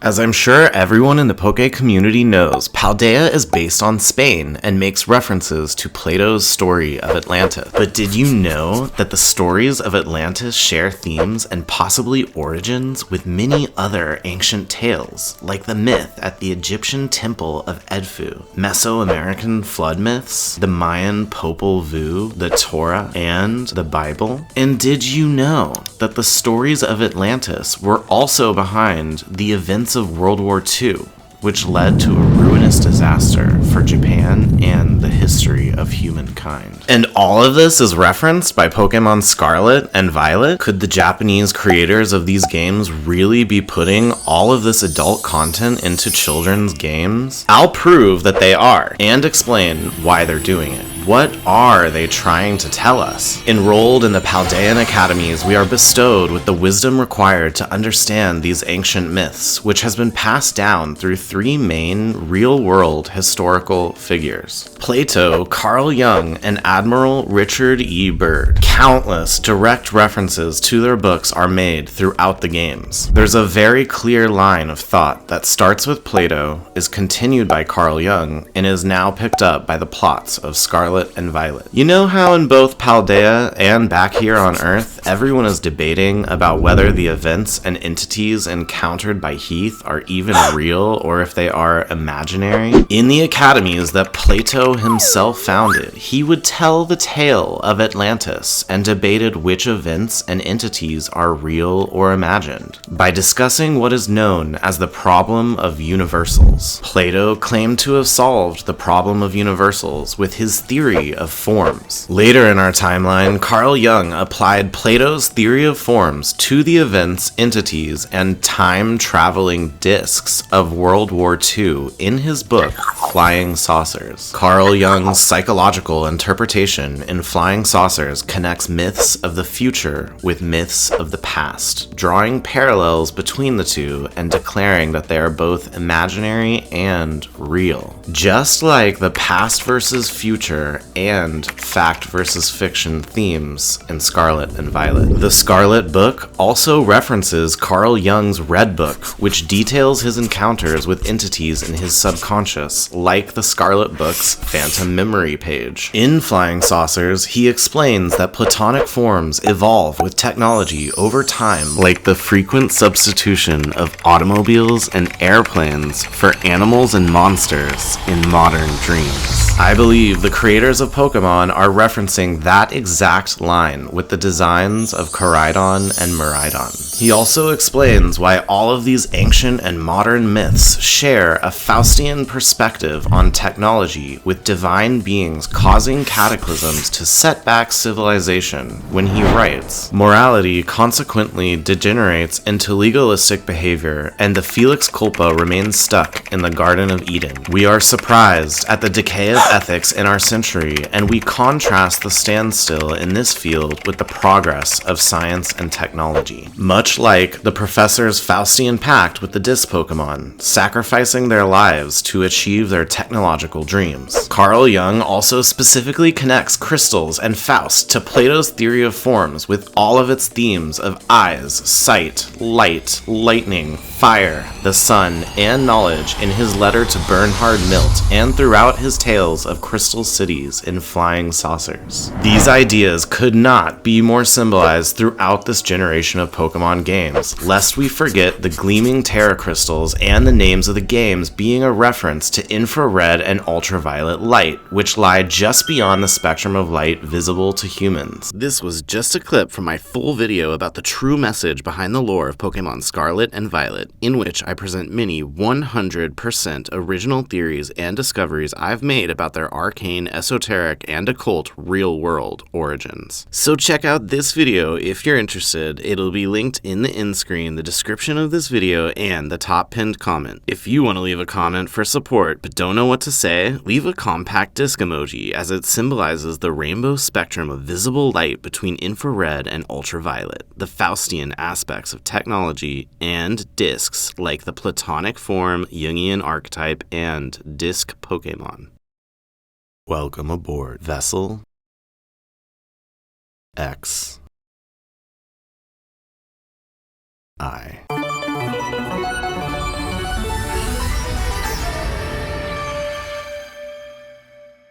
As I'm sure everyone in the Poke community knows, Paldea is based on Spain and makes references to Plato's story of Atlantis. But did you know that the stories of Atlantis share themes and possibly origins with many other ancient tales, like the myth at the Egyptian temple of Edfu, Mesoamerican flood myths, the Mayan Popol Vuh, the Torah, and the Bible? And did you know that the stories of Atlantis were also behind the events of World War II, which led to a ruinous disaster for Japan and the history of humankind? And all of this is referenced by Pokémon Scarlet and Violet? Could the Japanese creators of these games really be putting all of this adult content into children's games? I'll prove that they are, and explain why they're doing it. What are they trying to tell us? Enrolled in the Paldean academies, we are bestowed with the wisdom required to understand these ancient myths, which has been passed down through three main real-world historical figures: Plato, Carl Jung, and Admiral Richard E. Byrd. Countless direct references to their books are made throughout the games. There's a very clear line of thought that starts with Plato, is continued by Carl Jung, and is now picked up by the plots of Scarlet and Violet. You know how in both Paldea and back here on Earth, everyone is debating about whether the events and entities encountered by Heath are even real or if they are imaginary? In the academies that Plato himself founded, he would tell the tale of Atlantis and debated which events and entities are real or imagined. By discussing what is known as the problem of universals, Plato claimed to have solved the problem of universals with his theory of forms. Later in our timeline, Carl Jung applied Plato's theory of forms to the events, entities, and time-traveling discs of World War II in his book, Flying Saucers. Carl Jung's psychological interpretation in Flying Saucers connects myths of the future with myths of the past, drawing parallels between the two and declaring that they are both imaginary and real. Just like the past versus future and fact versus fiction themes in Scarlet and Violet. The Scarlet book also references Carl Jung's Red Book, which details his encounters with entities in his subconscious, like the Scarlet book's Phantom Memory page. In Flying Saucers, he explains that Platonic forms evolve with technology over time, like the frequent substitution of automobiles and airplanes for animals and monsters in modern dreams. I believe the creators of Pokémon are referencing that exact line with the designs of Koraidon and Miraidon. He also explains why all of these ancient and modern myths share a Faustian perspective on technology, with divine beings causing cataclysms to set back civilization when he writes, "Morality consequently degenerates into legalistic behavior, and the Felix Culpa remains stuck in the Garden of Eden. We are surprised at the decay of ethics in our century, and we contrast the standstill in this field with the progress of science and technology." Much like the professor's Faustian pact with the disc Pokemon, sacrificing their lives to achieve their technological dreams. Carl Jung also specifically connects crystals and Faust to Plato's theory of forms with all of its themes of eyes, sight, light, lightning, fire, the sun, and knowledge in his letter to Bernhard Milt, and throughout his tales of crystal cities in Flying Saucers. These ideas could not be more symbolized throughout this generation of Pokemon games, lest we forget the gleaming Terra crystals and the names of the games being a reference to infrared and ultraviolet light, which lie just beyond the spectrum of light visible to humans. This was just a clip from my full video about the true message behind the lore of Pokemon Scarlet and Violet, in which I present many 100% original theories and discoveries I've made about their arcane, esoteric, and occult real-world origins. So check out this video if you're interested. It'll be linked in the end screen, the description of this video, and the top pinned comment. If you want to leave a comment for support but don't know what to say, leave a compact disc emoji, as it symbolizes the rainbow spectrum of visible light between infrared and ultraviolet, the Faustian aspects of technology, and discs like the Platonic form, Jungian archetype, and disc Pokémon. Welcome aboard, Vessel X I.